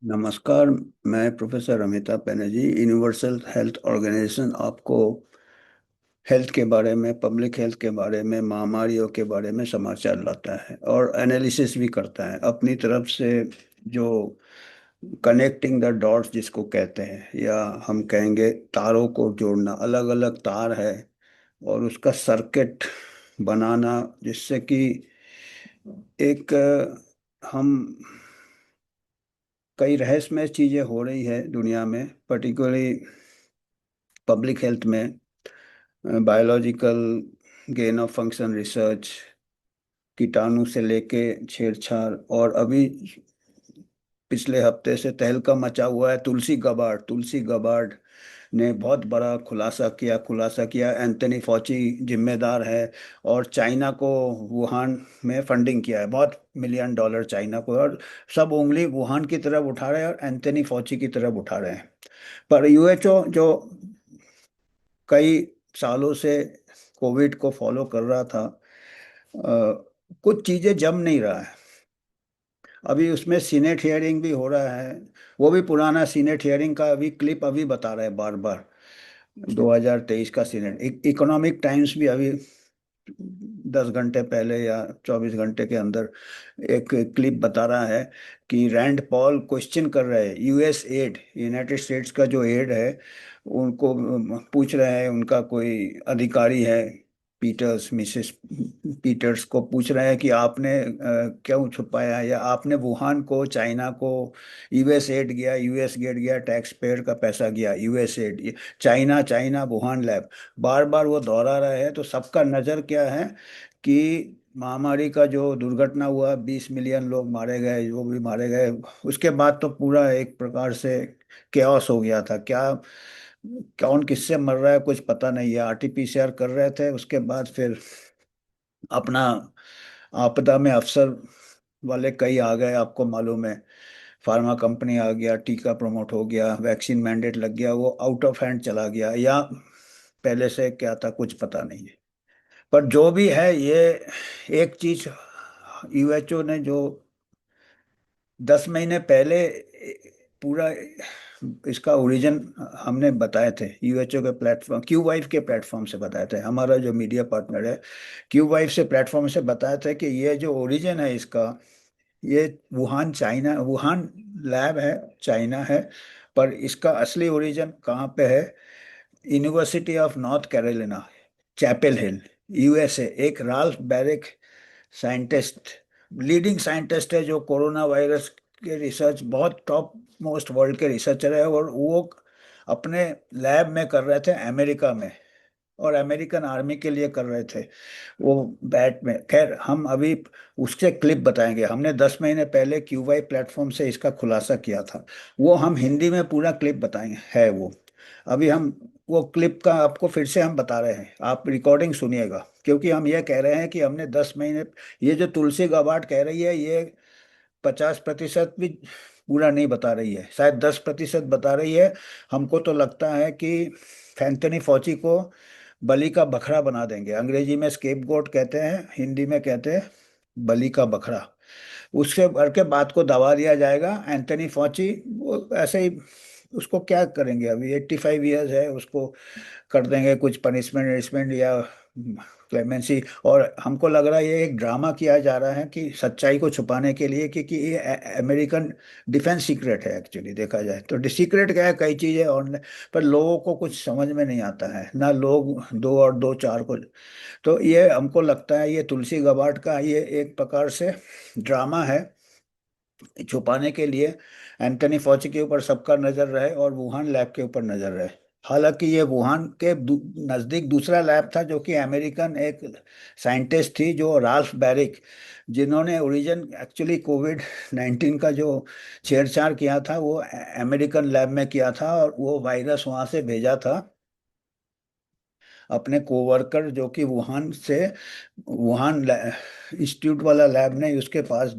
नमस्कार। मैं professor Amitabh Banerjee universal health organization आपको हेल्थ के बारे में, पब्लिक हेल्थ के बारे में, महामारियों के बारे में समाचार लाता है और एनालिसिस भी करता है अपनी तरफ से। जो कनेक्टिंग द डॉट्स जिसको कहते हैं, या हम कहेंगे तारों को जोड़ना, अलग अलग तार है और उसका सर्किट बनाना, जिससे कि एक हम कई रहस्यमय चीजें हो रही है दुनिया में, पर्टिकुलरली पब्लिक हेल्थ में। Biological gain of function research, कीटाणु से लेके छेड़छाड़, और अभी पिछले हफ्ते से तहलका मचा हुआ है तुलसी गबार्ड ने बहुत बड़ा खुलासा किया। एंथनी फॉची जिम्मेदार है, और चाइना को वुहान में फंडिंग किया है, बहुत $1 मिलियन चाइना को, और सब उंगली वुहान की तरफ उठा रहे हैं और एंथनी फॉची की तरफ उठा रहे हैं। पर यूएचओ जो कई सालों से कोविड को फॉलो कर रहा था, कुछ चीजें जम नहीं रहा है। अभी उसमें सीनेट हियरिंग भी हो रहा है। वो भी पुराना सीनेट हियरिंग का अभी क्लिप अभी बता रहे हैं बार बार। 2023 का सीनेट इकोनॉमिक टाइम्स भी अभी 10 घंटे पहले या 24 घंटे के अंदर एक क्लिप बता रहा है कि रैंड पॉल क्वेश्चन कर रहे हैं यूएस एड, यूनाइटेड स्टेट्स का जो एड है, उनको पूछ रहे हैं, उनका कोई अधिकारी है, मिसेस पीटर्स को पूछ रहे हैं कि आपने क्यों छुपाया, या आपने वुहान को, चाइना को, यूएस एड गया, यूएस गेट गया, टैक्स पेयर का पैसा गया, US aid, China China Wuhan lab, बार बार वो दोहरा रहे हैं। तो सबका नज़र क्या है कि महामारी का जो दुर्घटना हुआ, 20 मिलियन लोग मारे गए, जो भी मारे गए, उसके बाद तो पूरा एक प्रकार से केओस हो गया था। क्या कौन किससे मर रहा है कुछ पता नहीं है। आरटीपीसीआर कर रहे थे, उसके बाद फिर अपना आपदा में अफसर वाले कई आ गए, आपको मालूम है। फार्मा कंपनी आ गया, टीका प्रमोट हो गया, वैक्सीन मैंडेट लग गया, वो आउट ऑफ हैंड चला गया, या पहले से क्या था कुछ पता नहीं है। पर जो भी है, ये एक चीज यूएचओ ने जो 10 महीने पहले पूरा इसका ओरिजिन हमने बताए थे, यूएचओ के प्लेटफॉर्म, क्यू वाइव के प्लेटफॉर्म से बताए थे, हमारा जो मीडिया पार्टनर है क्यू वाइव से प्लेटफॉर्म से बताया था कि ये जो ओरिजिन है इसका, ये वुहान लैब है, चाइना है। पर इसका असली ओरिजिन कहाँ पे है? University of North Carolina, Chapel Hill, USA. एक Ralph Baric scientist, leading scientist है, जो कोरोना वायरस के रिसर्च, बहुत टॉप मोस्ट वर्ल्ड के रिसर्चर है, और वो अपने लैब में कर रहे थे अमेरिका में, और अमेरिकन आर्मी के लिए कर रहे थे वो बैट में। खैर, हम अभी उससे क्लिप बताएंगे। हमने 10 महीने पहले क्यूवाई प्लेटफॉर्म से इसका खुलासा किया था, वो हम हिंदी में पूरा क्लिप बताएंगे, है वो। अभी हम वो क्लिप का आपको फिर से हम बता रहे हैं, आप रिकॉर्डिंग सुनिएगा, क्योंकि हम ये कह रहे हैं कि हमने 10 महीने, ये जो तुलसी गाबार्ड कह रही है, ये 50% भी पूरा नहीं बता रही है, शायद 10% बता रही है। हमको तो लगता है कि एंथनी फॉची को बलि का बकरा बना देंगे। अंग्रेजी में स्केपगोट कहते हैं, हिंदी में कहते हैं बलि का बकरा। उसके भर के बात को दबा दिया जाएगा। एंथनी फॉची वो ऐसे ही, उसको क्या करेंगे, अभी 85 ईयर्स है, उसको कर देंगे कुछ पनिशमेंट वनिशमेंट या क्लेमेंसी। और हमको लग रहा है ये एक ड्रामा किया जा रहा है कि सच्चाई को छुपाने के लिए, क्योंकि ये अमेरिकन डिफेंस सीक्रेट है। एक्चुअली देखा जाए तो सीक्रेट क्या है, कई चीजें ऑनलाइन, पर लोगों को कुछ समझ में नहीं आता है ना, लोग दो और दो चार को। तो ये हमको लगता है ये तुलसी गबार्ड का ये एक प्रकार से ड्रामा है, छुपाने के लिए। एंथनी फॉची के ऊपर सबका नजर रहे और वुहान लैब के ऊपर नजर रहे। हालांकि ये वुहान के नजदीक दूसरा लैब था, जो कि अमेरिकन एक साइंटिस्ट थी, जो राल्फ बैरिक, जिन्होंने ओरिजिन एक्चुअली कोविड 19 का जो छेड़छाड़ किया था, वो अमेरिकन लैब में किया था, और वो वायरस वहां से भेजा था अपने कोवर्कर, जो कि वुहान इंस्टीट्यूट वाला लैब नहीं, उसके पास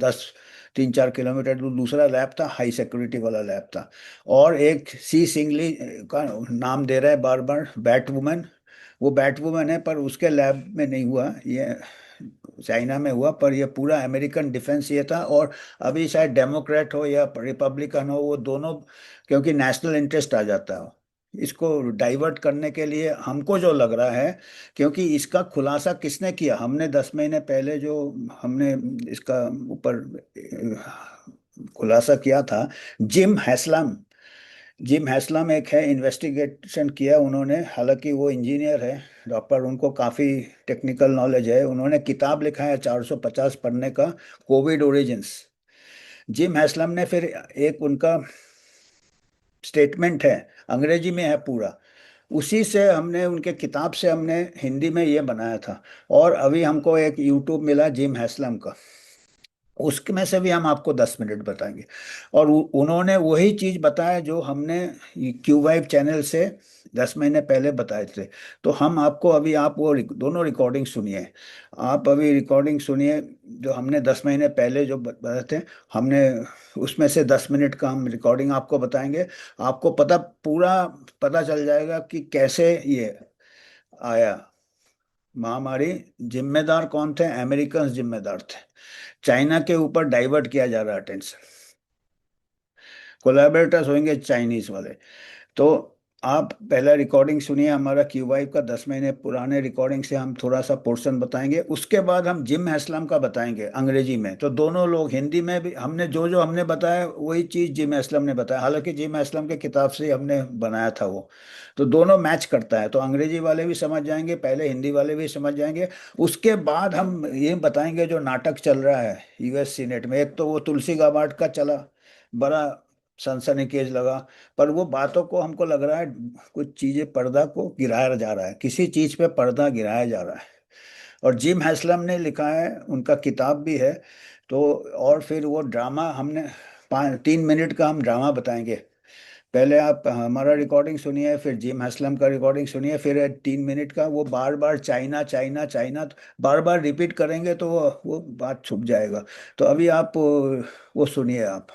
3-4 किलोमीटर दूर दूसरा लैब था, हाई सिक्योरिटी वाला लैब था। और एक सी सिंगली का नाम दे रहा है बार बार, बैट वुमन, वो बैट वुमन है, पर उसके लैब में नहीं हुआ ये। चाइना में हुआ, पर ये पूरा अमेरिकन डिफेंस ये था। और अभी शायद डेमोक्रेट हो या रिपब्लिकन हो, वो दोनों, क्योंकि नेशनल इंटरेस्ट आ जाता है, इसको डाइवर्ट करने के लिए हमको जो लग रहा है, क्योंकि इसका खुलासा किसने किया, हमने 10 महीने पहले जो हमने इसका ऊपर खुलासा किया था, जिम हैस्लम। जिम हैस्लम एक है, इन्वेस्टिगेशन किया उन्होंने, हालांकि वो इंजीनियर है, पर उनको काफ़ी टेक्निकल नॉलेज है। उन्होंने किताब लिखा है 450 पन्ने का, कोविड ओरिजिन्स। जिम हैस्लम ने फिर एक उनका स्टेटमेंट है, अंग्रेजी में है पूरा, उसी से हमने, उनके किताब से हमने हिंदी में ये बनाया था। और अभी हमको एक यूट्यूब मिला जिम हैस्लम का, उसमें से भी हम आपको 10 मिनट बताएंगे। और उन्होंने वही चीज बताया जो हमने क्यू वाइव चैनल से 10 महीने पहले बताए थे। तो हम आपको अभी, आप वो दोनों रिकॉर्डिंग सुनिए, आप अभी रिकॉर्डिंग सुनिए जो हमने 10 महीने पहले जो बताए थे हमने, उसमें से 10 मिनट का हम रिकॉर्डिंग आपको बताएंगे। आपको पूरा पता चल जाएगा कि कैसे ये आया महामारी। जिम्मेदार कौन थे? अमेरिकन जिम्मेदार थे। चाइना के ऊपर डाइवर्ट किया जा रहा है अटेंशन, कोलैबोरेटर्स होंगे चाइनीज वाले। तो आप पहला रिकॉर्डिंग सुनिए हमारा क्यू वाइव का, 10 महीने पुराने रिकॉर्डिंग से हम थोड़ा सा पोर्शन बताएंगे। उसके बाद हम जिम हैस्लम का बताएंगे अंग्रेजी में। तो दोनों लोग, हिंदी में भी हमने जो जो हमने बताया वही चीज़ जिम हैस्लम ने बताया, हालांकि जिम हैस्लम के किताब से ही हमने बनाया था वो। तो दोनों मैच करता है, तो अंग्रेजी वाले भी समझ जाएंगे, पहले हिंदी वाले भी समझ जाएंगे। उसके बाद हम ये बताएंगे जो नाटक चल रहा है यूएस सीनेट में। एक तो वो तुलसी गाबार्ड का चला, बड़ा सनसनीखेज लगा, पर वो बातों को हमको लग रहा है कुछ चीजें, पर्दा को गिराया जा रहा है, किसी चीज पे पर्दा गिराया जा रहा है। और जिम हैस्लम ने लिखा है, उनका किताब भी है। तो और फिर वो ड्रामा हमने 3 मिनट का हम ड्रामा बताएंगे। पहले आप हमारा रिकॉर्डिंग सुनिए, फिर जिम हैस्लम का रिकॉर्डिंग सुनिए, फिर 3 मिनट का वो बार बार चाइना चाइना चाइना बार बार रिपीट करेंगे तो वो बात छुप जाएगा। तो अभी आप वो सुनिए आप।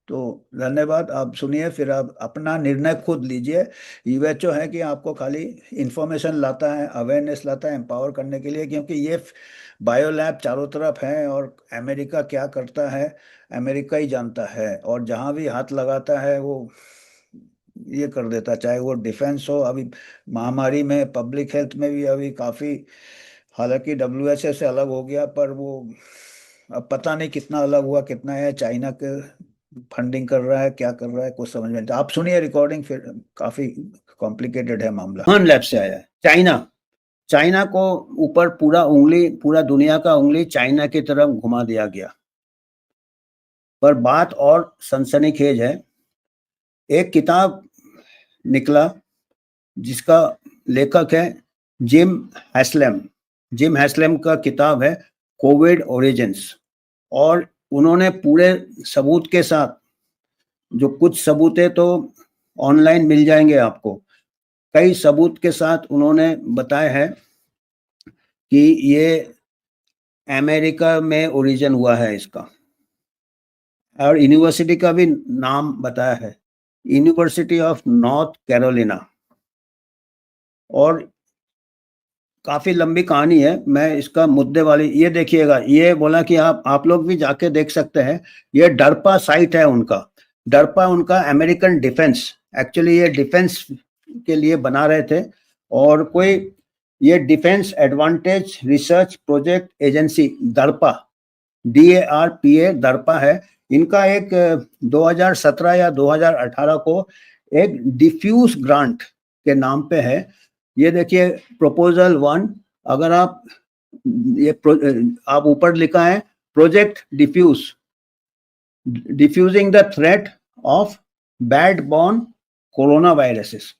तो धन्यवाद, आप सुनिए, फिर आप अपना निर्णय खुद लीजिए। यूएचओ है कि आपको खाली इंफॉर्मेशन लाता है, अवेयरनेस लाता है एम्पावर करने के लिए, क्योंकि ये बायो लैब चारों तरफ है, और अमेरिका क्या करता है अमेरिका ही जानता है। और जहाँ भी हाथ लगाता है वो ये कर देता, चाहे वो डिफेंस हो, अभी महामारी में पब्लिक हेल्थ में भी अभी काफ़ी, हालांकि डब्ल्यूएचओ से अलग हो गया, पर वो अब पता नहीं कितना अलग हुआ, कितना है, चाइना के फंडिंग कर रहा है, क्या कर रहा है, कुछ समझ में नहीं आता। आप सुनिए रिकॉर्डिंग, फिर काफी कॉम्प्लिकेटेड है मामला। वुहान लैब से आया है, चाइना। चाइना को ऊपर पूरा उंगली, पूरा दुनिया का उंगली चाइना की तरफ घुमा दिया गया। पर बात और सनसनीखेज है, एक किताब निकला जिसका लेखक है जिम हैस्लम। जिम हैस्लम का किताब है कोविड ओरिजिन्स, और उन्होंने पूरे सबूत के साथ, जो कुछ सबूत है तो ऑनलाइन मिल जाएंगे आपको, कई सबूत के साथ उन्होंने बताया है कि ये अमेरिका में ओरिजिन हुआ है इसका। और यूनिवर्सिटी का भी नाम बताया है, यूनिवर्सिटी ऑफ नॉर्थ कैरोलिना। और काफी लंबी कहानी है, मैं इसका मुद्दे वाली, ये देखिएगा, ये बोला कि आप लोग भी जाके देख सकते हैं। ये डरपा साइट है उनका, डरपा उनका अमेरिकन डिफेंस, एक्चुअली ये डिफेंस के लिए बना रहे थे। और कोई ये defence advantage research project agency, DARPA, DARPA, DARPA है। इनका एक 2017 या 2018 को एक डिफ्यूज ग्रांट के नाम पे है। ये देखिए प्रपोजल 1, अगर आप ये आप ऊपर लिखा है project defuse, defusing the threat of bad borne corona viruses.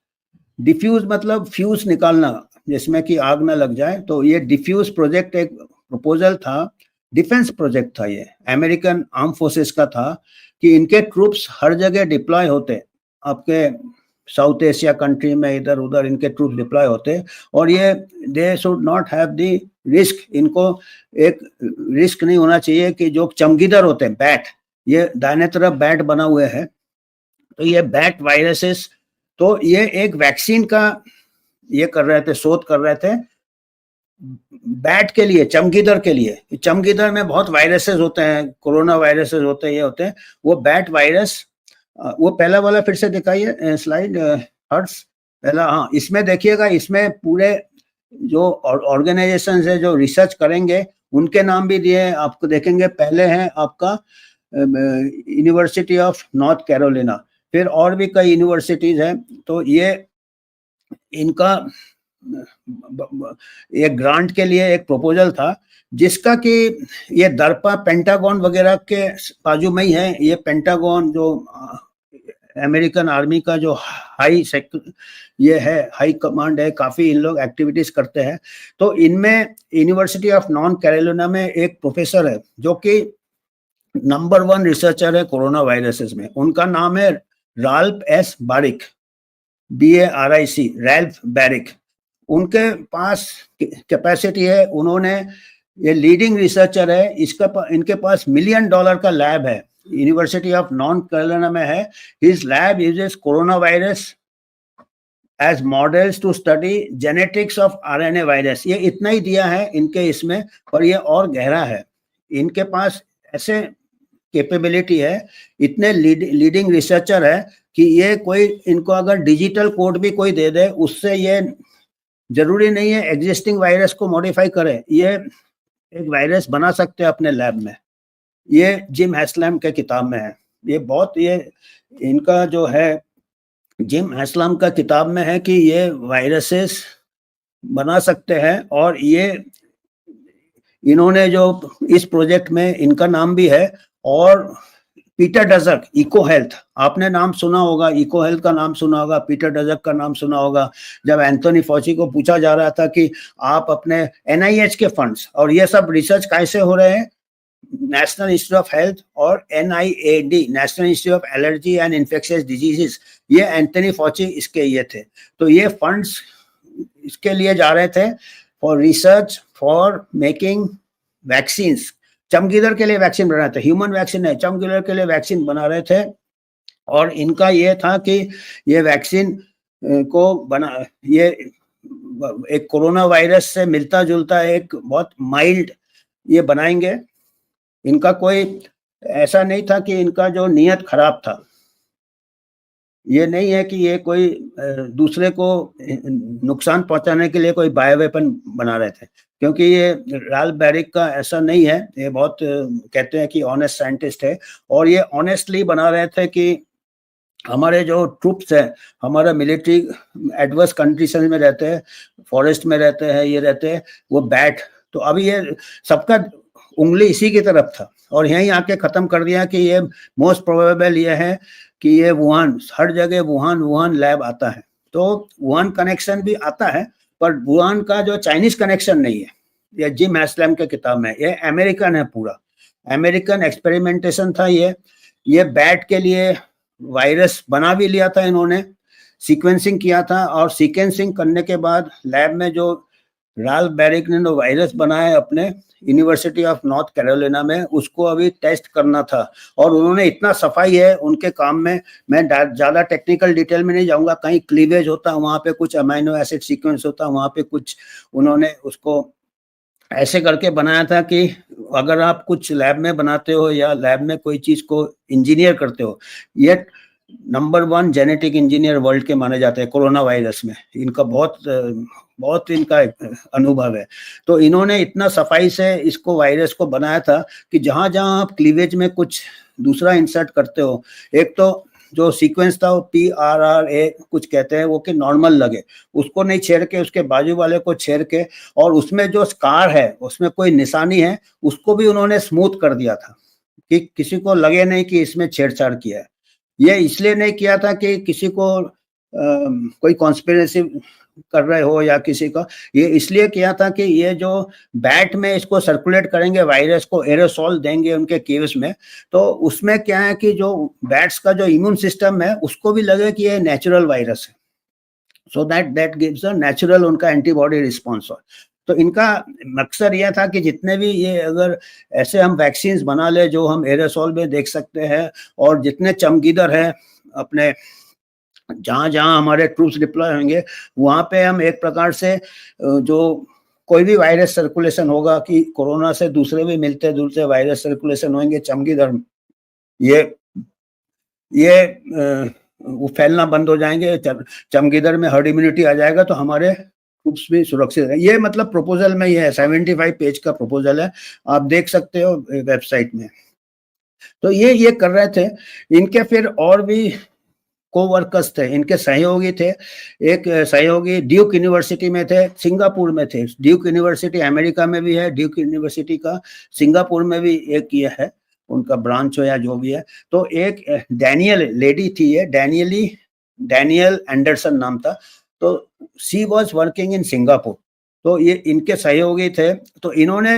Defuse मतलब फ्यूज निकालना, जिसमें कि आग ना लग जाए। तो ये डिफ्यूज प्रोजेक्ट एक प्रपोजल था, डिफेंस प्रोजेक्ट था, ये अमेरिकन आर्म फोर्सेस का था, कि इनके ट्रूप्स हर जगह डिप्लॉय होते, आपके साउथ एशिया कंट्री में इधर उधर इनके ट्रूप डिप्लॉय होते, और ये they should not have the risk, इनको एक रिस्क नहीं होना चाहिए कि जो चमगीदड़ होते हैं, बैट, ये दाहिने तरफ बैट बना हुए है, तो ये बैट वायरसेस, तो ये एक वैक्सीन का ये कर रहे थे, शोध कर रहे थे। बैट के लिए, चमगीदड़ के लिए, चमगीदड़ में बहुत वायरसेस होते हैं, कोरोना वायरसेस होते हैं, ये होते हैं, वो बैट वायरस। वो पहला वाला फिर से दिखाइए स्लाइड हर्ट्स पहला। हाँ, इसमें देखिएगा, इसमें पूरे जो ऑर्गेनाइजेशन है जो रिसर्च करेंगे उनके नाम भी दिए हैं आपको, देखेंगे पहले है आपका यूनिवर्सिटी ऑफ नॉर्थ कैरोलिना, फिर और भी कई यूनिवर्सिटीज हैं। तो ये इनका एक ग्रांट के लिए एक प्रपोजल था, जिसका कि ये दरपा पेंटागन वगैरह के बाजू में ही है। ये पेंटागन जो अमेरिकन आर्मी का जो ये है हाई कमांड है, काफी इन लोग एक्टिविटीज करते हैं। तो इनमें यूनिवर्सिटी ऑफ नॉर्थ कैरोलिना में एक प्रोफेसर है जो कि नंबर 1 रिसर्चर है कोरोना वायरसेस में। उनका नाम है राल्फ एस बारिक, BARIC, रैल्फ बैरिक। उनके पास कैपेसिटी है, उन्होंने, ये लीडिंग रिसर्चर है, इनके पास $1 मिलियन का लैब है, यूनिवर्सिटी ऑफ नॉर्थ कैरोलिना में है। His lab uses corona virus as models to study genetics of RNA virus. ये इतना ही दिया है इनके इसमें, पर ये और गहरा है। इनके पास ऐसे कैपेबिलिटी है, इतने लीडिंग रिसर्चर है कि ये कोई, इनको अगर डिजिटल कोड भी कोई दे दे, उससे ये जरूरी नहीं है एग्जिस्टिंग वायरस को मॉडिफाई करे, ये एक वायरस बना सकते हैं अपने लैब में। ये जिम हैस्लम के किताब में है। ये बहुत, ये इनका जो है जिम हैस्लम का किताब में है कि ये वायरसेस बना सकते हैं। और ये इन्होंने जो इस प्रोजेक्ट में इनका नाम भी है। और पीटर डजक, इको हेल्थ, आपने नाम सुना होगा, इको हेल्थ का नाम सुना होगा, पीटर डजक का नाम सुना होगा। जब एंथोनी फॉची को पूछा जा रहा था कि आप अपने NIH के फंड्स और ये सब रिसर्च कैसे हो रहे हैं, नेशनल इंस्टीट्यूट ऑफ हेल्थ और NIAID, national institute of allergy and infectious diseases, ये एंथोनी फॉची इसके ये थे। तो ये फंड्स इसके लिए जा रहे थे for research for making vaccines. चमगीदड़ के लिए वैक्सीन बना रहे थे, ह्यूमन वैक्सीन है, चमगीदड़ के लिए वैक्सीन बना रहे थे। और इनका ये था कि ये वैक्सीन को बना, ये एक कोरोना वायरस से मिलता जुलता एक बहुत माइल्ड ये बनाएंगे। इनका कोई ऐसा नहीं था कि इनका जो नियत खराब था, ये नहीं है कि ये कोई दूसरे को नुकसान पहुंचाने के लिए कोई बायो वेपन बना रहे थे, क्योंकि ये राल्फ बैरिक का ऐसा नहीं है। ये बहुत कहते हैं कि ऑनेस्ट साइंटिस्ट है, और ये ऑनेस्टली बना रहे थे कि हमारे जो ट्रूप्स हैं, हमारा मिलिट्री एडवर्स कंडीशन में रहते हैं, फॉरेस्ट में रहते हैं, ये रहते हैं, वो बैट, तो अभी ये सबका उंगली इसी की तरफ था और यहीं आके खत्म कर दिया कि ये मोस्ट प्रोबेबल ये है कि ये वुहान, हर जगह वुहान लैब आता है। तो वुहान कनेक्शन भी आता है, पर वुहान का जो चाइनीज कनेक्शन नहीं है। ये जिम हैस्लम के किताब में, ये अमेरिकन है, पूरा अमेरिकन एक्सपेरिमेंटेशन था। ये बैट के लिए वायरस बना भी लिया था इन्होंने, सीक्वेंसिंग किया था, और सीक्वेंसिंग करने के बाद लैब में जो राल्फ बैरिक ने जो वायरस बनाया अपने यूनिवर्सिटी ऑफ नॉर्थ कैरोलिना में, उसको अभी टेस्ट करना था। और उन्होंने इतना सफाई है उनके काम में, मैं ज़्यादा टेक्निकल डिटेल में नहीं जाऊंगा, कहीं क्लीवेज होता है, वहाँ पे कुछ अमाइनो एसिड सीक्वेंस होता है, वहाँ पे कुछ उन्होंने उसको ऐसे करके बनाया था कि अगर आप कुछ लैब में बनाते हो या लैब में कोई चीज़ को इंजीनियर करते हो, ये नंबर 1 जेनेटिक इंजीनियर वर्ल्ड के माने जाते हैं कोरोना वायरस में। इनका बहुत इनका अनुभव है। तो इन्होंने इतना सफाई से इसको वायरस को बनाया था कि जहां जहां आप क्लीवेज में कुछ दूसरा इंसर्ट करते हो, एक तो जो सीक्वेंस था वो PRRA कुछ कहते हैं वो, कि नॉर्मल लगे, उसको नहीं छेड़ के उसके बाजू वाले को छेड़ के, और उसमें जो स्कार है, उसमें कोई निशानी है, उसको भी उन्होंने स्मूथ कर दिया था कि किसी को लगे नहीं कि इसमें छेड़छाड़ किया है। ये इसलिए नहीं किया था कि किसी को कोई कॉन्स्पिरेसी कर रहे हो या किसी का, ये इसलिए किया था कि ये जो बैट में इसको सर्कुलेट करेंगे, वायरस को एरोसॉल देंगे उनके केव्स में, तो उसमें क्या है कि जो बैट्स का जो इम्यून सिस्टम है उसको भी लगे कि ये नेचुरल वायरस है, so that gives a natural उनका एंटीबॉडी रिस्पॉन्स हो। तो इनका मकसद यह था कि जितने भी ये अगर ऐसे हम वैक्सीन बना ले जो हम एरोसॉल में देख सकते हैं, और जितने चमगीदड़ हैं अपने जहाँ जहाँ हमारे ट्रूप्स डिप्लॉय होंगे, वहाँ पे हम एक प्रकार से जो कोई भी वायरस सर्कुलेशन होगा कि कोरोना से दूसरे भी मिलते जुलते वायरस सर्कुलेशन होंगे चमगीदड़ में, ये वो फैलना बंद हो जाएंगे, चमगीदड़ में हर्ड इम्यूनिटी आ जाएगा तो हमारे ट्रूप्स भी सुरक्षित है। ये मतलब प्रपोजल में ये है, 75 पेज का प्रपोजल है, आप देख सकते हो वेबसाइट में। तो ये कर रहे थे। इनके फिर और भी कोवर्कर्स थे, इनके सहयोगी थे। एक सहयोगी ड्यूक यूनिवर्सिटी में थे, सिंगापुर में थे। ड्यूक यूनिवर्सिटी अमेरिका में भी है, ड्यूक यूनिवर्सिटी का सिंगापुर में भी एक ये है, उनका ब्रांच हो या जो भी है। तो एक डैनियल लेडी थी, ये डैनियल एंडरसन नाम था। तो she was working in Singapore, तो ये इनके सहयोगी थे। तो इन्होंने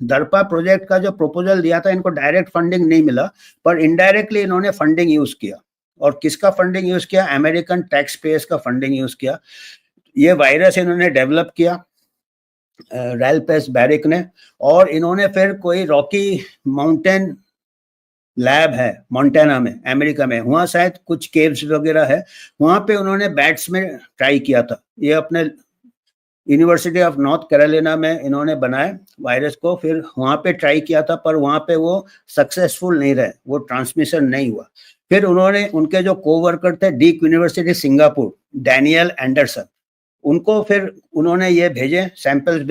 दर्पा प्रोजेक्ट का जो प्रपोजल दिया था, इनको डायरेक्ट फंडिंग नहीं मिला, पर इनडायरेक्टली इन्होंने फंडिंग यूज किया। और किसका फंडिंग यूज किया? अमेरिकन टैक्स पेयर्स का फंडिंग यूज किया। ये वायरस इन्होंने डेवलप किया रैल्फ एस बैरिक ने, और इन्होंने फिर कोई रॉकी माउंटेन लैब है मोंटाना में, अमेरिका में, वहाँ शायद कुछ केव्स वगैरह है, वहाँ पे उन्होंने बैट्स में ट्राई किया था। ये अपने यूनिवर्सिटी ऑफ नॉर्थ कैरोलिना में इन्होंने बनाए वायरस को, फिर वहाँ पे ट्राई किया था, पर वहाँ पे वो सक्सेसफुल नहीं रहे, वो ट्रांसमिशन नहीं हुआ। फिर उन्होंने उनके जो कोवर्कर थे Duke university Singapore, Daniel Anderson, उनको फिर उन्होंने ये भेजे, सैंपल्स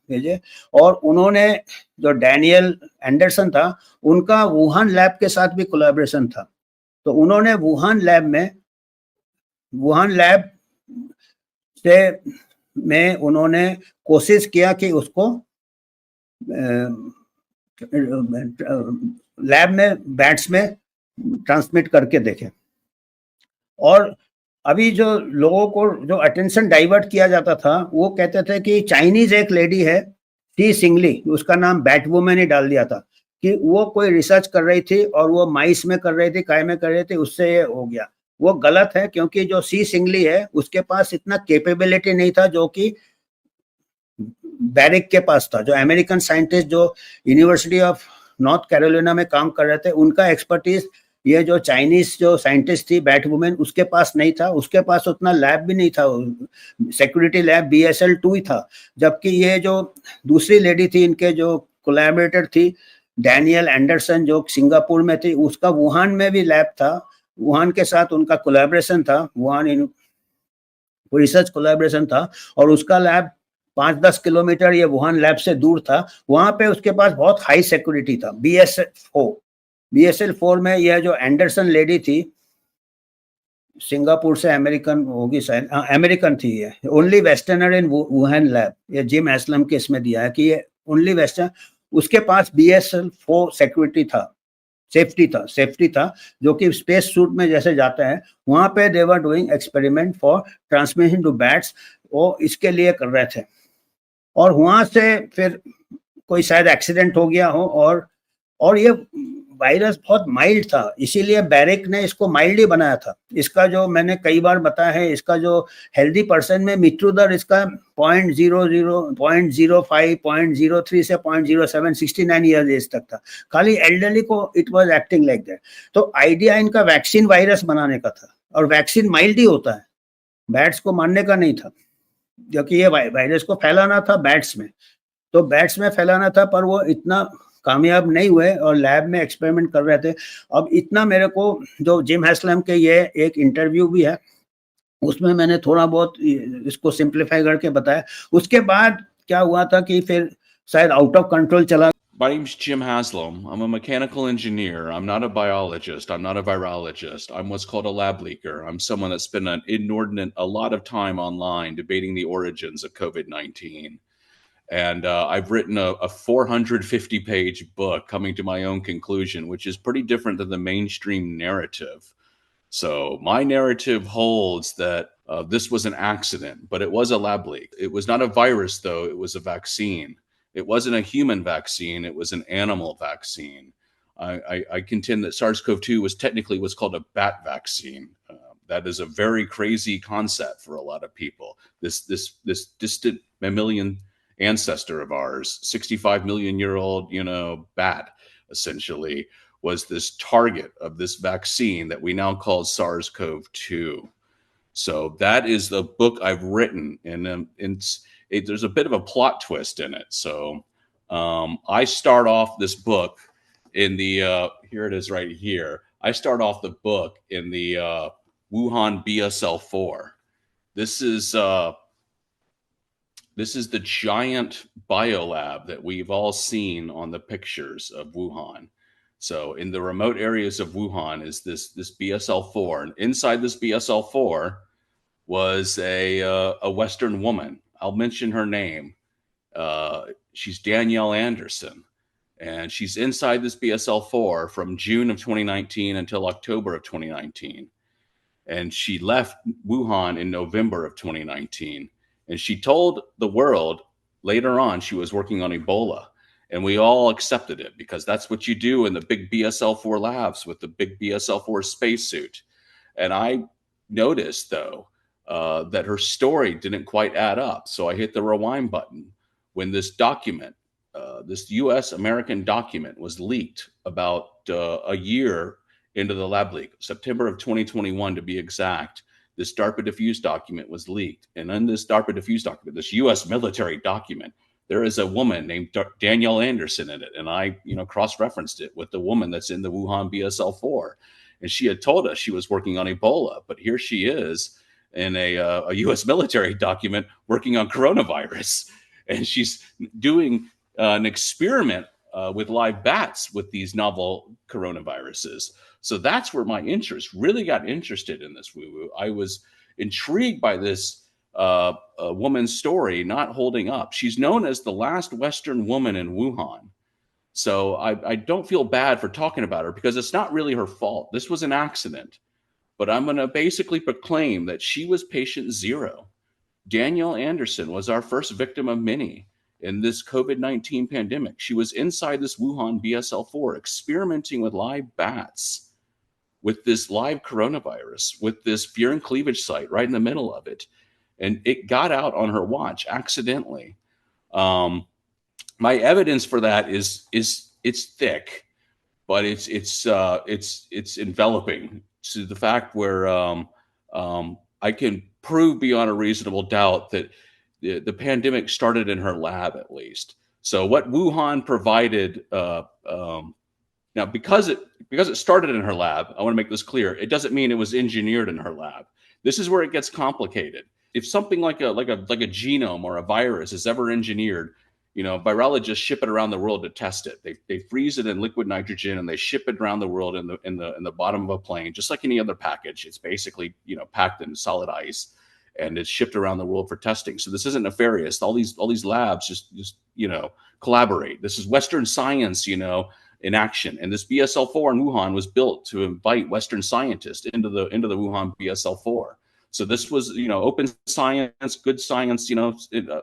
भेजे, और उन्होंने जो डैनियल एंडरसन था उनका वुहान लैब के साथ भी कोलैबोरेशन था। तो उन्होंने वुहान लैब से में उन्होंने कोशिश किया कि उसको लैब में बैट्स में ट्रांसमिट करके देखें। और अभी जो लोगों को जो अटेंशन डाइवर्ट किया जाता था, वो कहते थे कि चाइनीज एक लेडी है टी सिंगली, उसका नाम बैट वुमेन ही डाल दिया था, कि वो कोई रिसर्च कर रही थी और वो माइस में कर रही थी, काय में कर रही थी, उससे ये हो गया। वो गलत है, क्योंकि जो सी सिंगली है उसके पास इतना कैपेबिलिटी नहीं था जो कि बैरिक के पास था। जो अमेरिकन साइंटिस्ट जो यूनिवर्सिटी ऑफ नॉर्थ कैरोलिना में काम कर रहे थे, उनका एक्सपर्टीज ये जो चाइनीज जो साइंटिस्ट थी बैट वुमेन, उसके पास नहीं था। उसके पास उतना लैब भी नहीं था, सिक्योरिटी लैब BSL-2 ही था। जबकि ये जो दूसरी लेडी थी, इनके जो कोलैबोरेटर थी डैनियल एंडरसन, जो सिंगापुर में थी, उसका वुहान में भी लैब था, वुहान के साथ उनका कोलैबोरेशन था, वुहान रिसर्च कोलैबोरेशन था। और उसका लैब 5-10 किलोमीटर ये वुहान लैब से दूर था, वहां पे उसके पास बहुत हाई सिक्योरिटी था। BSL-4 में यह जो एंडरसन लेडी थी, सिंगापुर से अमेरिकन होगी शायद, अमेरिकन थी ये, ओनली वेस्टर्नर इन वुहान लैब, ये जिम एस्लम के इसमें दिया है कि ये ओनली वेस्टर्न, उसके पास BSL-4 सिक्योरिटी था, सेफ्टी था, जो कि स्पेस सूट में जैसे जाता है, वहां पे they were doing experiment for transmission to bats, वो इसके लिए कर रहे थे। और वहां से फिर कोई शायद एक्सीडेंट हो गया हो, और ये वायरस बहुत माइल्ड था, इसीलिए बैरिक ने इसको माइल्ड ही बनाया था। इसका जो मैंने कई बार बताया है, इसका जो हेल्दी पर्सन में मृत्यु दर इसका 0.00, 0.05, 0.03 से 0.07, 69 ईयर्स एज तक था। खाली एल्डरली को it was acting like that. तो आइडिया इनका वैक्सीन वायरस बनाने का था, और वैक्सीन माइल्ड ही होता है, बैट्स को मारने का नहीं था, क्योंकि ये वायरस को फैलाना था बैट्स में, तो बैट्स में फैलाना था, पर वो इतना कामयाब नहीं हुए और लैब में एक्सपेरिमेंट कर रहे थे। अब इतना मेरे को जो जिम एस्लम के ये एक इंटरव्यू भी है, उसमें मैंने थोड़ा बहुत इसको सिंप्लीफाई करके बताया। उसके बाद क्या हुआ था कि फिर शायद आउट ऑफ कंट्रोल चला। My name's Jim Haslam. I'm a mechanical engineer. I'm not a biologist. I'm not a virologist. I'm what's called a lab leaker. I'm someone that's spent a lot of time online debating the origins of COVID-19. And I've written a 450-page book coming to my own conclusion, which is pretty different than the mainstream narrative. So my narrative holds that this was an accident, but it was a lab leak. It was not a virus, though. It was a vaccine. It wasn't a human vaccine. It was an animal vaccine. I contend that SARS-CoV-2 was technically what's called a bat vaccine. That is a very crazy concept for a lot of people. This distant mammalian ancestor of ours, 65 million year old, bat, essentially, was this target of this vaccine that we now call SARS-CoV-2. So that is the book I've written, and there's a bit of a plot twist in it. So I start off this book in the here it is right here. I start off the book in the Wuhan BSL-4. This is the giant biolab that we've all seen on the pictures of Wuhan. So in the remote areas of Wuhan is this BSL-4, and inside this BSL-4 was a Western woman. I'll mention her name. She's Danielle Anderson, and she's inside this BSL-4 from June of 2019 until October of 2019. And she left Wuhan in November of 2019. And she told the world later on she was working on Ebola. And we all accepted it because that's what you do in the big BSL-4 labs with the big BSL-4 spacesuit. And I noticed, though, that her story didn't quite add up. So I hit the rewind button when this document, this US American document, was leaked about a year into the lab leak, September of 2021 to be exact. This DARPA diffuse document was leaked. And in this DARPA diffuse document, this US military document, there is a woman named Danielle Anderson in it. And I, cross-referenced it with the woman that's in the Wuhan BSL-4. And she had told us she was working on Ebola, but here she is in a US military document working on coronavirus. And she's doing an experiment with live bats with these novel coronaviruses. So that's where my interest really got interested in this woo-woo. I was intrigued by this woman's story not holding up. She's known as the last Western woman in Wuhan. So I don't feel bad for talking about her because it's not really her fault. This was an accident. But I'm going to basically proclaim that she was patient zero. Danielle Anderson was our first victim of many in this COVID-19 pandemic. She was inside this Wuhan BSL-4 experimenting with live bats, with this live coronavirus, with this furin cleavage site right in the middle of it. And it got out on her watch accidentally. My evidence for that is it's thick, but it's enveloping to the fact where I can prove beyond a reasonable doubt that the pandemic started in her lab, at least. So what Wuhan provided, now because it started in her lab, I want to make this clear. It doesn't mean it was engineered in her lab. This is where it gets complicated. If something like a genome or a virus is ever engineered, virologists ship it around the world to test it. They freeze it in liquid nitrogen and they ship it around the world in the bottom of a plane, just like any other package. It's basically packed in solid ice, and it's shipped around the world for testing. So this isn't nefarious. All these labs just collaborate. This is Western science, in action. And this BSL-4 in Wuhan was built to invite Western scientists into the Wuhan BSL-4. So this was, open science, good science,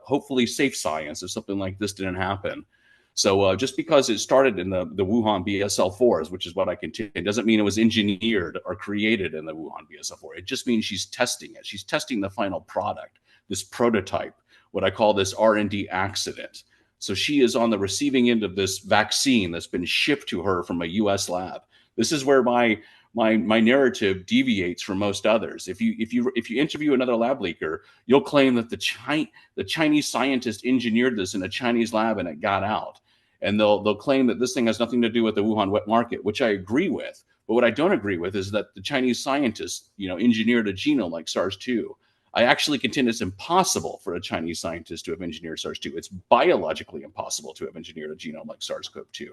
hopefully safe science if something like this didn't happen. So just because it started in the Wuhan BSL-4s, which is what I continue, it doesn't mean it was engineered or created in the Wuhan BSL-4. It just means she's testing it. She's testing the final product, this prototype, what I call this R&D accident. So she is on the receiving end of this vaccine that's been shipped to her from a U.S. lab. This is where my narrative deviates from most others. If you interview another lab leaker, you'll claim that the Chinese scientist engineered this in a Chinese lab and it got out. And they'll claim that this thing has nothing to do with the Wuhan wet market, which I agree with. But what I don't agree with is that the Chinese scientists, engineered a genome like SARS-2. I actually contend it's impossible for a Chinese scientist to have engineered SARS-2. It's biologically impossible to have engineered a genome like SARS-CoV-2.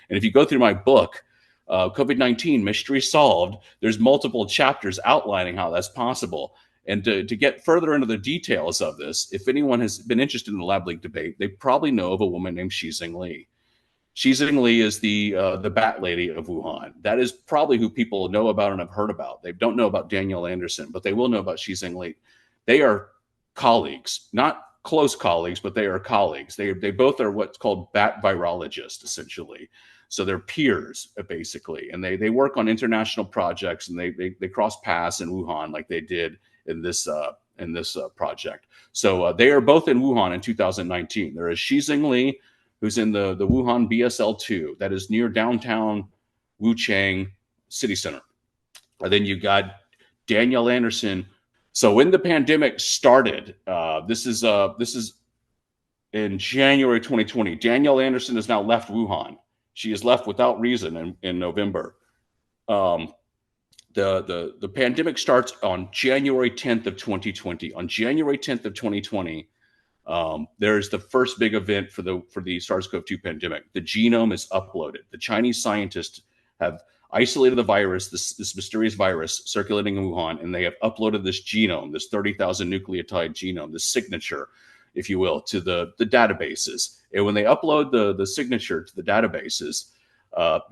And if you go through my book, COVID-19 Mystery Solved, there's multiple chapters outlining how that's possible. And to get further into the details of this, if anyone has been interested in the lab leak debate, they probably know of a woman named Shizheng Li. Shizheng Li is the bat lady of Wuhan. That is probably who people know about and have heard about. They don't know about Danielle Anderson, but they will know about Shizheng Li. They are colleagues, not close colleagues, but they are colleagues. They both are what's called bat virologists, essentially. So they're peers, basically, and they work on international projects, and they cross paths in Wuhan like they did in this project. So they are both in Wuhan in 2019. There is Shizheng Li, who's in the Wuhan BSL-2, that is near downtown Wuchang city center. And then you got Danielle Anderson. So when the pandemic started, this is in January 2020. Danielle Anderson has now left Wuhan. She is left without reason in November. The pandemic starts on January 10th of 2020. On January 10th of 2020, there's the first big event for the SARS-CoV-2 pandemic. The genome is uploaded. The Chinese scientists have isolated the virus, this mysterious virus circulating in Wuhan, and they have uploaded this genome, this 30,000 nucleotide genome, this signature, if you will, to the databases. And when they upload the signature to the databases,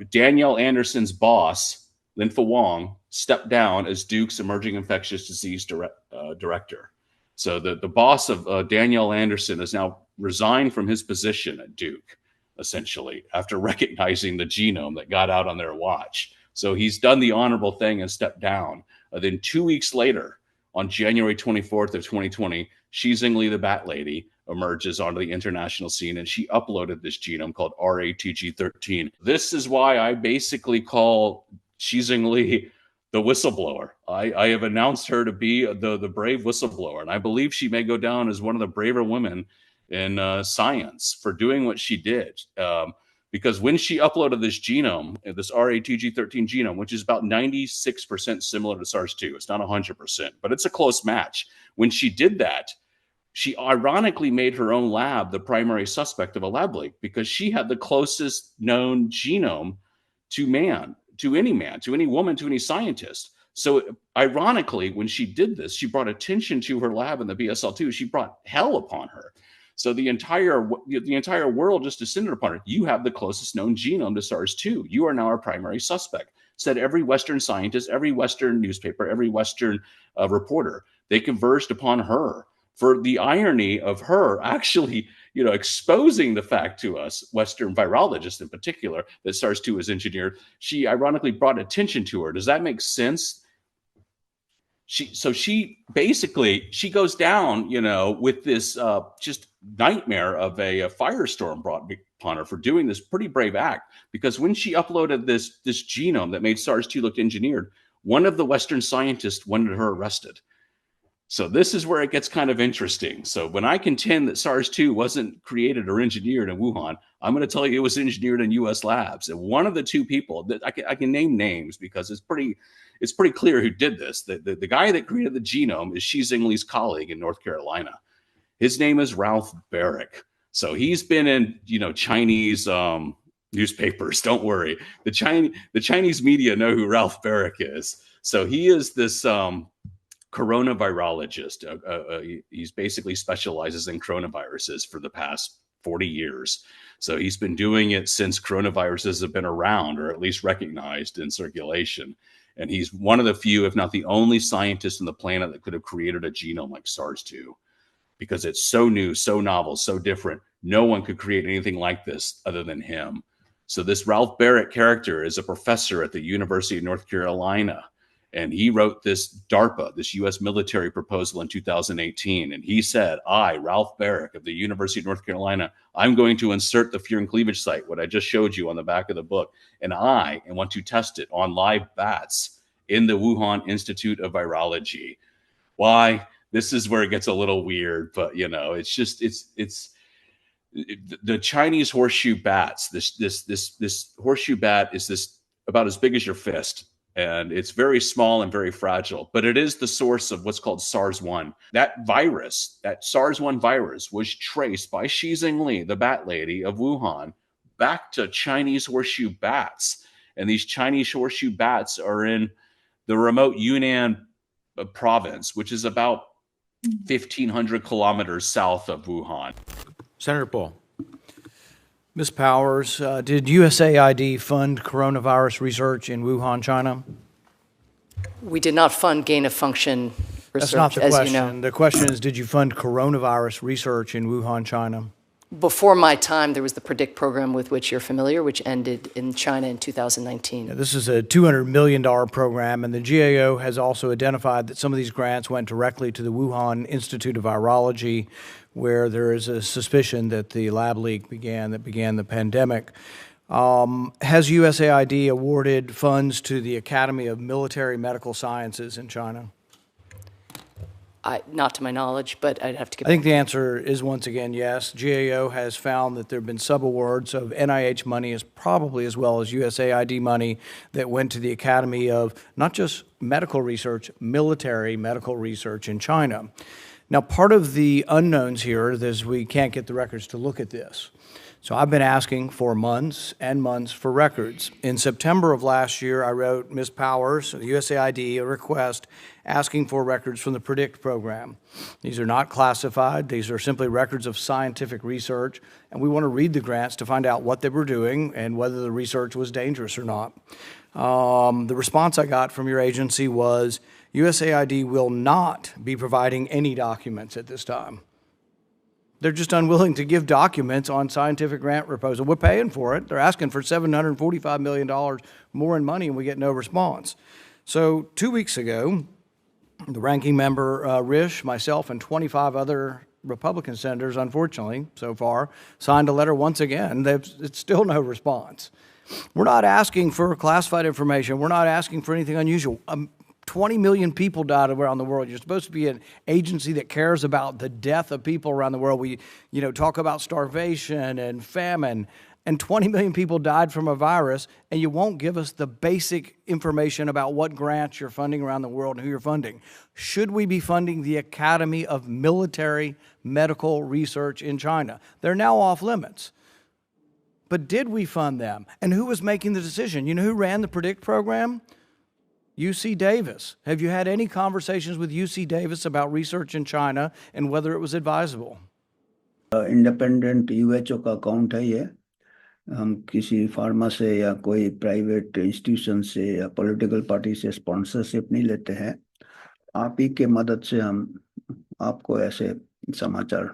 Danielle Anderson's boss, Linfa Wang, stepped down as Duke's emerging infectious disease director. So the boss of Danielle Anderson has now resigned from his position at Duke, essentially, after recognizing the genome that got out on their watch. So he's done the honorable thing and stepped down. Then 2 weeks later, on January 24th of 2020, Xi Zhengli, the Bat Lady, emerges onto the international scene, and she uploaded this genome called RATG13. This is why I basically call Xi Zhengli the whistleblower. I have announced her to be the brave whistleblower, and I believe she may go down as one of the braver women in science for doing what she did. Because when she uploaded this genome, this RATG13 genome, which is about 96% similar to SARS-2, it's not 100%, but it's a close match. When she did that, she ironically made her own lab the primary suspect of a lab leak because she had the closest known genome to man, to any woman, to any scientist. So ironically, when she did this, she brought attention to her lab in the BSL-2. She brought hell upon her. So the entire world just descended upon her. You have the closest known genome to SARS-2. You are now our primary suspect. Said every Western scientist, every Western newspaper, every Western reporter. They converged upon her for the irony of her actually, exposing the fact to us, Western virologists in particular, that SARS-2 is engineered. She ironically brought attention to her. Does that make sense? She basically goes down, with this just nightmare of a firestorm brought upon her for doing this pretty brave act. Because when she uploaded this genome that made SARS-2 look engineered, one of the Western scientists wanted her arrested. So this is where it gets kind of interesting. So when I contend that SARS-2 wasn't created or engineered in Wuhan, I'm going to tell you it was engineered in U.S. labs. And one of the two people that I can name names because it's pretty clear who did this. The guy that created the genome is Xi Zhengli's colleague in North Carolina. His name is Ralph Baric. So he's been in Chinese newspapers. Don't worry, the Chinese media know who Ralph Baric is. So he is this coronavirologist. He's basically specializes in coronaviruses for the past 40 years. So he's been doing it since coronaviruses have been around, or at least recognized in circulation. And he's one of the few, if not the only scientist on the planet that could have created a genome like SARS-2, because it's so new, so novel, so different. No one could create anything like this other than him. So this Ralph Baric character is a professor at the University of North Carolina. And he wrote this DARPA, this U.S. military proposal in 2018. And he said, I, Ralph Baric of the University of North Carolina, I'm going to insert the fear and cleavage site, what I just showed you on the back of the book. And I want to test it on live bats in the Wuhan Institute of Virology. Why? This is where it gets a little weird, but it's the Chinese horseshoe bats. This horseshoe bat is this about as big as your fist. And it's very small and very fragile, but it is the source of what's called SARS-1. That virus, that SARS-1 virus, was traced by Xi Zhengli, the Bat Lady of Wuhan, back to Chinese horseshoe bats. And these Chinese horseshoe bats are in the remote Yunnan province, which is about 1,500 kilometers south of Wuhan. Senator Paul. Ms. Powers, did USAID fund coronavirus research in Wuhan, China? We did not fund gain-of-function research, That's not the as question. you know. The question is, did you fund coronavirus research in Wuhan, China? Before my time, there was the PREDICT program with which you're familiar, which ended in China in 2019. Now, this is a $200 million program, and the GAO has also identified that some of these grants went directly to the Wuhan Institute of Virology, where there is a suspicion that the lab leak began the pandemic. Has USAID awarded funds to the Academy of Military Medical Sciences in China? Not to my knowledge, but I'd have to get I think the answer is once again yes. GAO has found that there have been subawards of NIH money as probably as well as USAID money that went to the Academy of not just medical research, military medical research in China. Now, part of the unknowns here is we can't get the records to look at this. So I've been asking for months and months for records. In September of last year, I wrote Ms. Powers, USAID, a request asking for records from the PREDICT program. These are not classified. These are simply records of scientific research, and we want to read the grants to find out what they were doing and whether the research was dangerous or not. The response I got from your agency was USAID will not be providing any documents at this time. They're just unwilling to give documents on scientific grant proposal. We're paying for it. They're asking for $745 million more in money, and we get no response. So 2 weeks ago, the ranking member, Risch, myself, and 25 other Republican senators, unfortunately, so far, signed a letter once again. It's still no response. We're not asking for classified information. We're not asking for anything unusual. 20 million people died around the world. You're supposed to be an agency that cares about the death of people around the world. We, talk about starvation and famine, and 20 million people died from a virus, and you won't give us the basic information about what grants you're funding around the world and who you're funding. Should we be funding the Academy of Military Medical Research in China? They're now off limits. But did we fund them? And who was making the decision? You know who ran the PREDICT program? UC Davis. Have you had any conversations with UC Davis about research in China and whether it was advisable? Independent यूएचओ का account है ये. हम किसी pharma से या कोई private institution से या पॉलिटिकल पार्टी से स्पॉन्सरशिप नहीं लेते हैं. आप ही के मदद से हम आपको ऐसे समाचार